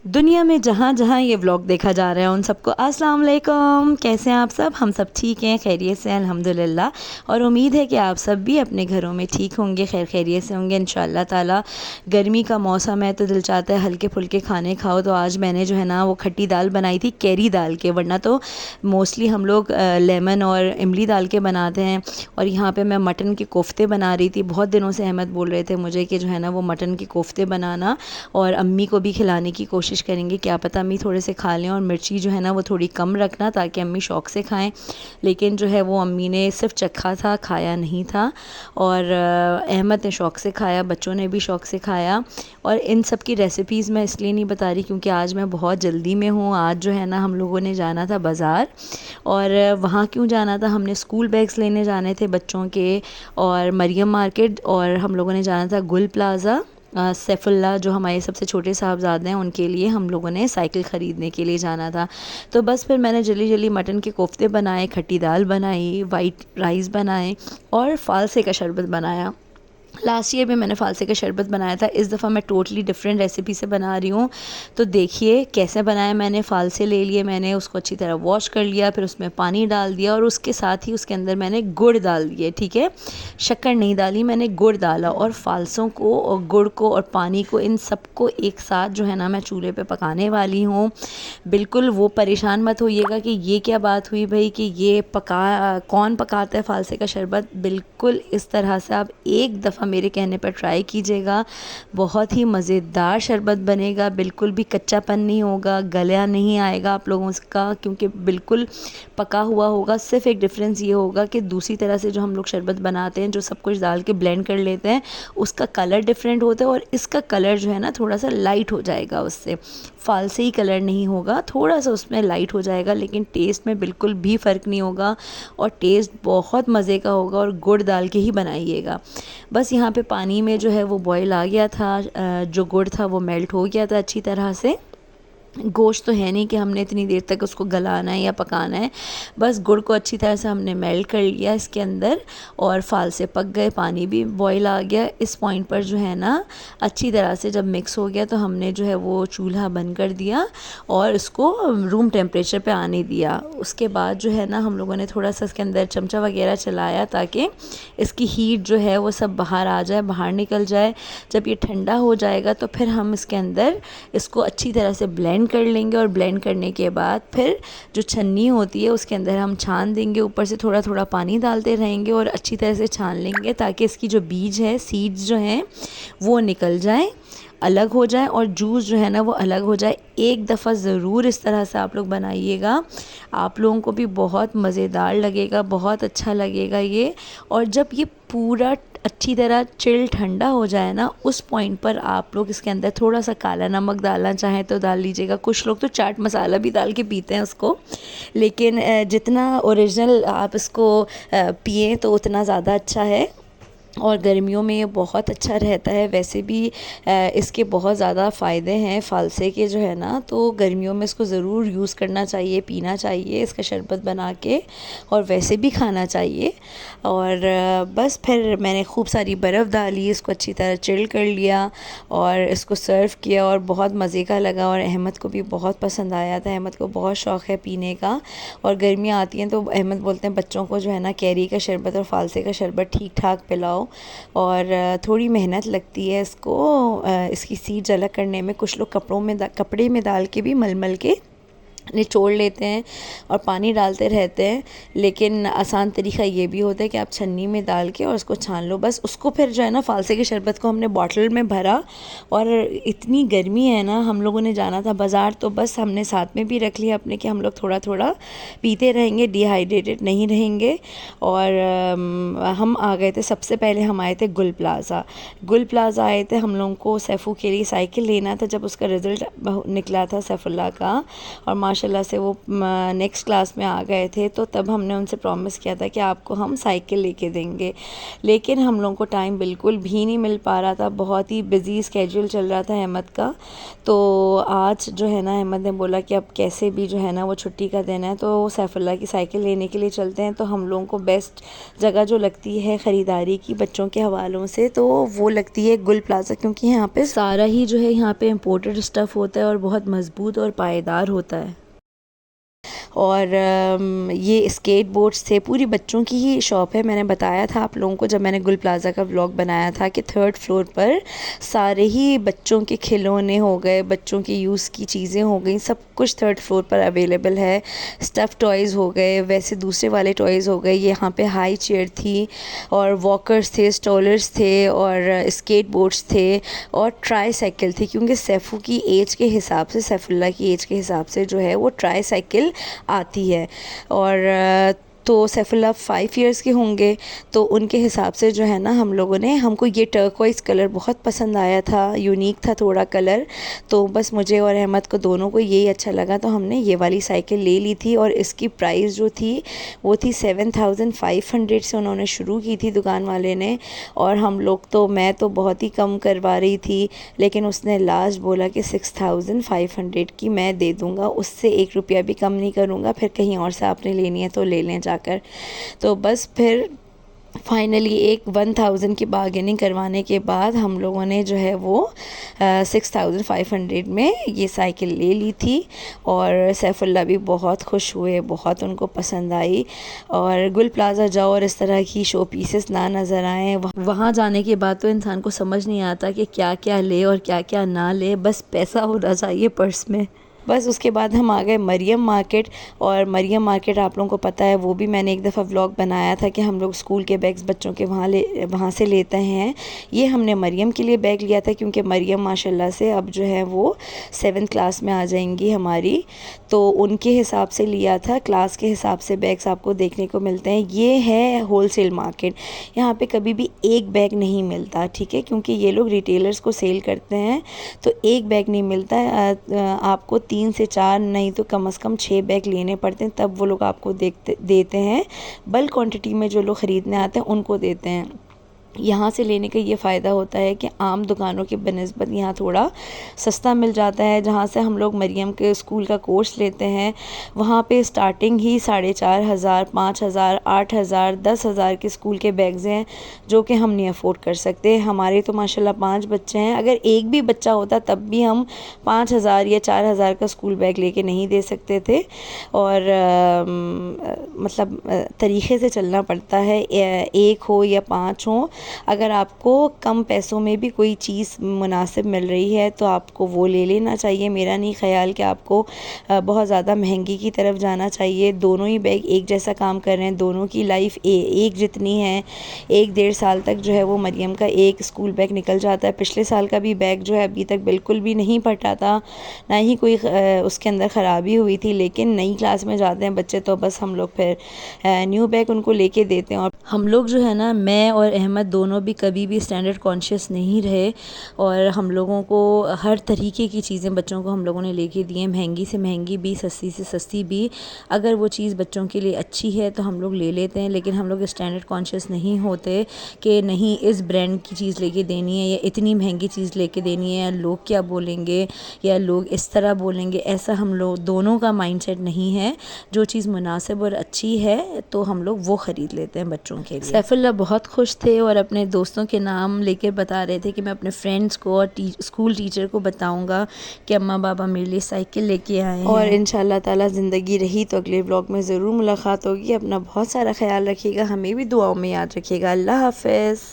दुनिया में जहाँ जहाँ ये व्लॉग देखा जा रहा है उन सबको अस्सलाम वालेकुम। कैसे हैं आप सब? हम सब ठीक हैं, खैरियत से हैं अल्हम्दुलिल्लाह। और उम्मीद है कि आप सब भी अपने घरों में ठीक होंगे, खैर खैरियत से होंगे इंशाअल्लाह ताला। गर्मी का मौसम है तो दिल चाहता है हल्के फुल्के खाने खाओ। तो आज मैंने जो है ना वो खट्टी दाल बनाई थी कैरी दाल के, वरना तो मोस्टली हम लोग लेमन और इमली दाल के बनाते हैं। और यहाँ पर मैं मटन के कोफ्ते बना रही थी। बहुत दिनों से अहमद बोल रहे थे मुझे कि जो है ना वो मटन के कोफ्ते बनाना और अम्मी को भी खिलाने की कोशिश करेंगे, क्या पता अम्मी थोड़े से खा लें। और मिर्ची जो है ना वो थोड़ी कम रखना ताकि अम्मी शौक़ से खाएं। लेकिन जो है वो अम्मी ने सिर्फ चखा था, खाया नहीं था। और अहमद ने शौक़ से खाया, बच्चों ने भी शौक़ से खाया। और इन सब की रेसिपीज़ मैं इसलिए नहीं बता रही क्योंकि आज मैं बहुत जल्दी में हूँ। आज जो है ना हम लोगों ने जाना था बाज़ार। और वहाँ क्यों जाना था, हमने स्कूल बैग्स लेने जाने थे बच्चों के, और मरियम मार्केट, और हम लोगों ने जाना था गुल प्लाज़ा। सैफुल्ला जो हमारे सबसे छोटे साहबजादे हैं उनके लिए हम लोगों ने साइकिल ख़रीदने के लिए जाना था। तो बस फिर मैंने जल्दी जल्दी मटन के कोफ्ते बनाए, खट्टी दाल बनाई, वाइट राइस बनाए और फ़ालसे का शरबत बनाया। लास्ट ईयर भी मैंने फ़ालसे का शरबत बनाया था, इस दफ़ा मैं टोटली डिफरेंट रेसिपी से बना रही हूँ। तो देखिए कैसे बनाया मैंने। फ़ालसे ले लिए मैंने, उसको अच्छी तरह वॉश कर लिया, फिर उसमें पानी डाल दिया और उसके साथ ही उसके अंदर मैंने गुड़ डाल दिए। ठीक है, शक्कर नहीं डाली, मैंने गुड़ डाला। और फ़ालसों को और गुड़ को और पानी को, इन सबको एक साथ जो है ना मैं चूल्हे पे पकाने वाली हूँ। बिल्कुल वो परेशान मत होइएगा कि ये क्या बात हुई भाई कि ये कौन पकाता है फ़ालसे का शरबत। बिल्कुल इस तरह से आप एक दफ़ा मेरे कहने पर ट्राई कीजिएगा, बहुत ही मज़ेदार शरबत बनेगा। बिल्कुल भी कच्चापन नहीं होगा, गला नहीं आएगा आप लोगों का, क्योंकि बिल्कुल पका हुआ होगा। सिर्फ एक डिफरेंस ये होगा कि दूसरी तरह से जो हम लोग शरबत बनाते हैं, जो सब कुछ डाल के ब्लेंड कर लेते हैं, उसका कलर डिफरेंट होता है और इसका कलर जो है ना थोड़ा सा लाइट हो जाएगा। उससे फ़ालसे ही कलर नहीं होगा, थोड़ा सा उसमें लाइट हो जाएगा, लेकिन टेस्ट में बिल्कुल भी फ़र्क नहीं होगा और टेस्ट बहुत मज़े का होगा। और गुड़ डाल के ही बनाइएगा। बस यहाँ पे पानी में जो है वो बॉयल आ गया था, जो गुड़ था वो मेल्ट हो गया था अच्छी तरह से। गोश्त तो है नहीं कि हमने इतनी देर तक उसको गलाना है या पकाना है, बस गुड़ को अच्छी तरह से हमने मेल्ट कर लिया इसके अंदर और फ़ालसे पक गए, पानी भी बॉयल आ गया। इस पॉइंट पर जो है ना अच्छी तरह से जब मिक्स हो गया तो हमने जो है वो चूल्हा बंद कर दिया और इसको रूम टेम्परेचर पे आने दिया। उसके बाद जो है ना हम लोगों ने थोड़ा सा इसके अंदर चमचा वगैरह चलाया ताकि इसकी हीट जो है वो सब बाहर आ जाए, बाहर निकल जाए। जब ये ठंडा हो जाएगा तो फिर हम इसके अंदर इसको अच्छी तरह से ब्लेंड कर लेंगे और ब्लेंड करने के बाद फिर जो छन्नी होती है उसके अंदर हम छान देंगे। ऊपर से थोड़ा थोड़ा पानी डालते रहेंगे और अच्छी तरह से छान लेंगे ताकि इसकी जो बीज है, सीड्स जो हैं वो निकल जाएं, अलग हो जाए और जूस जो है ना वो अलग हो जाए। एक दफ़ा ज़रूर इस तरह से आप लोग बनाइएगा, आप लोगों को भी बहुत मज़ेदार लगेगा, बहुत अच्छा लगेगा ये। और जब ये पूरा अच्छी तरह चिल ठंडा हो जाए ना, उस पॉइंट पर आप लोग इसके अंदर थोड़ा सा काला नमक डालना चाहें तो डाल लीजिएगा। कुछ लोग तो चाट मसाला भी डाल के पीते हैं उसको, लेकिन जितना ओरिजिनल आप इसको पिएँ तो उतना ज़्यादा अच्छा है। और गर्मियों में ये बहुत अच्छा रहता है। वैसे भी इसके बहुत ज़्यादा फ़ायदे हैं फ़ालसे के जो है ना, तो गर्मियों में इसको ज़रूर यूज़ करना चाहिए, पीना चाहिए इसका शरबत बना के, और वैसे भी खाना चाहिए। और बस फिर मैंने खूब सारी बर्फ़ डाली, इसको अच्छी तरह चिल कर लिया और इसको सर्व किया और बहुत मज़े का लगा और अहमद को भी बहुत पसंद आया था। अहमद को बहुत शौक़ है पीने का, और गर्मियाँ आती हैं तो अहमद बोलते हैं बच्चों को जो है ना कैरी का शरबत और फ़ालसे का शरबत ठीक ठाक पिलाओ। और थोड़ी मेहनत लगती है इसको, इसकी सीड्स अलग करने में। कुछ लोग कपड़े में डाल के भी मल के निचोड़ लेते हैं और पानी डालते रहते हैं, लेकिन आसान तरीका ये भी होता है कि आप छन्नी में डाल के और उसको छान लो। बस उसको फिर जो है ना फ़ालसे के शरबत को हमने बॉटल में भरा। और इतनी गर्मी है ना, हम लोगों ने जाना था बाज़ार तो बस हमने साथ में भी रख लिया अपने कि हम लोग थोड़ा थोड़ा पीते रहेंगे, डिहाइड्रेटेड नहीं रहेंगे। और हम आ गए थे, सबसे पहले हम आए थे गुल प्लाज़ा आए थे। हम लोगों को सैफ़ू के लिए साइकिल लेना था जब उसका रिज़ल्ट निकला था सैफुल्ला का, और माशाल्लाह से वो नेक्स्ट क्लास में आ गए थे, तो तब हमने उनसे प्रॉमिस किया था कि आपको हम साइकिल लेके देंगे, लेकिन हम लोगों को टाइम बिल्कुल भी नहीं मिल पा रहा था, बहुत ही बिज़ी स्केड्यूल चल रहा था अहमद का। तो आज जो है ना अहमद ने बोला कि अब कैसे भी जो है ना वो छुट्टी का दिन है, तो सैफुल्लाह की साइकिल लेने के लिए चलते हैं। तो हम लोगों को बेस्ट जगह जो लगती है ख़रीदारी की बच्चों के हवालों से, तो वो लगती है गुल प्लाज़ा, क्योंकि यहाँ पे सारा ही जो है यहाँ पे इम्पोर्टेड स्टफ़ होता है और बहुत मज़बूत और पायदार होता है। और ये स्केट बोर्ड्स थे, पूरी बच्चों की ही शॉप है। मैंने बताया था आप लोगों को जब मैंने गुल प्लाज़ा का व्लॉग बनाया था कि 3rd फ्लोर पर सारे ही बच्चों के खिलौने हो गए, बच्चों की यूज़ की चीज़ें हो गई, सब कुछ 3rd फ्लोर पर अवेलेबल है। स्टफ़ टॉयज़ हो गए, वैसे दूसरे वाले टॉयज़ हो गए, यहाँ पे हाई चेयर थी और वॉकर्स थे, स्टॉलर्स थे और स्केट बोर्ड्स थे और ट्राई साइकिल थी, क्योंकि सैफ़ू की एज के हिसाब से, सैफुल्लाह की एज के हिसाब से जो है वो ट्राई साइकिल आती है। और तो सैफुल्लाह 5 इयर्स के होंगे, तो उनके हिसाब से जो है ना हम लोगों ने, हमको ये टर्कोइज़ कलर बहुत पसंद आया था, यूनिक था थोड़ा कलर, तो बस मुझे और अहमद को दोनों को यही अच्छा लगा, तो हमने ये वाली साइकिल ले ली थी। और इसकी प्राइस जो थी वो थी 7,500 से उन्होंने शुरू की थी दुकान वाले ने, और हम लोग तो, मैं तो बहुत ही कम करवा रही थी, लेकिन उसने लास्ट बोला कि 6,500 की मैं दे दूँगा, उससे 1 रुपया भी कम नहीं करूँगा, फिर कहीं और से आपने लेनी है तो ले लें जाकर। तो बस फिर फाइनली 1,000 की बार्गेनिंग करवाने के बाद हम लोगों ने जो है वो 6,500 में ये साइकिल ले ली थी। और सैफुल्लाह भी बहुत खुश हुए, बहुत उनको पसंद आई। और गुल प्लाज़ा जाओ और इस तरह की शो पीसेस ना नज़र आएँ, वहाँ जाने के बाद तो इंसान को समझ नहीं आता कि क्या क्या ले और क्या क्या ना ले, बस पैसा होना चाहिए पर्स में। बस उसके बाद हम आ गए मरियम मार्केट। और मरियम मार्केट आप लोगों को पता है, वो भी मैंने एक दफ़ा व्लॉग बनाया था कि हम लोग स्कूल के बैग्स बच्चों के वहाँ से लेते हैं। ये हमने मरियम के लिए बैग लिया था, क्योंकि मरियम माशाल्लाह से अब जो है वो 7th क्लास में आ जाएंगी हमारी, तो उनके हिसाब से लिया था। क्लास के हिसाब से बैग्स आपको देखने को मिलते हैं। ये है होलसेल मार्केट, यहाँ पे कभी भी एक बैग नहीं मिलता, ठीक है, क्योंकि ये लोग रिटेलर्स को सेल करते हैं, तो एक बैग नहीं मिलता है। आपको 3 से 4 नहीं तो कम से कम 6 बैग लेने पड़ते हैं, तब वो लोग आपको देते हैं। बल्क क्वांटिटी में जो लोग ख़रीदने आते हैं उनको देते हैं। यहाँ से लेने का ये फ़ायदा होता है कि आम दुकानों के बनिस्बत यहाँ थोड़ा सस्ता मिल जाता है। जहाँ से हम लोग मरियम के स्कूल का कोर्स लेते हैं, वहाँ पे स्टार्टिंग ही 4,500, 5,000, 8,000, 10,000 के स्कूल के बैग्स हैं, जो कि हम नहीं अफोर्ड कर सकते। हमारे तो माशाल्लाह 5 बच्चे हैं, अगर एक भी बच्चा होता तब भी हम 5,000 या 4,000 का स्कूल बैग लेके नहीं दे सकते थे। और मतलब तरीक़े से चलना पड़ता है, 1 हो या 5 हो। अगर आपको कम पैसों में भी कोई चीज़ मुनासिब मिल रही है तो आपको वो ले लेना चाहिए। मेरा नहीं ख़याल कि आपको बहुत ज़्यादा महंगी की तरफ जाना चाहिए। दोनों ही बैग एक जैसा काम कर रहे हैं, दोनों की लाइफ एक जितनी है। 1-1.5 साल तक जो है वो मरियम का एक स्कूल बैग निकल जाता है। पिछले साल का भी बैग जो है अभी तक बिल्कुल भी नहीं फटा था, ना ही कोई उसके अंदर ख़राबी हुई थी। लेकिन नई क्लास में जाते हैं बच्चे, तो बस हम लोग फिर न्यू बैग उनको लेके देते हैं। और हम लोग जो है ना, मैं और अहमद दोनों भी कभी भी स्टैंडर्ड कॉन्शियस नहीं रहे, और हम लोगों को हर तरीके की चीज़ें बच्चों को हम लोगों ने लेके दी हैं, महंगी से महंगी भी, सस्ती से सस्ती भी। अगर वो चीज़ बच्चों के लिए अच्छी है तो हम लोग ले लेते हैं, लेकिन हम लोग स्टैंडर्ड कॉन्शियस नहीं होते कि नहीं इस ब्रांड की चीज़ लेके देनी है या इतनी महंगी चीज़ लेके देनी है, लोग क्या बोलेंगे या लोग इस तरह बोलेंगे, ऐसा हम लोग दोनों का माइंडसेट नहीं है। जो चीज़ मुनासिब और अच्छी है तो हम लोग वो ख़रीद लेते हैं बच्चों के लिए। सैफुल्लाह बहुत खुश थे और अपने दोस्तों के नाम लेकर बता रहे थे कि मैं अपने फ्रेंड्स को और स्कूल टीचर को बताऊंगा कि अम्मा बाबा मेरे लिए साइकिल लेके आए हैं। और इंशाल्लाह ताला ज़िंदगी रही तो अगले व्लॉग में ज़रूर मुलाकात होगी। अपना बहुत सारा ख्याल रखिएगा, हमें भी दुआओं में याद रखिएगा। अल्लाह हाफ़िज़।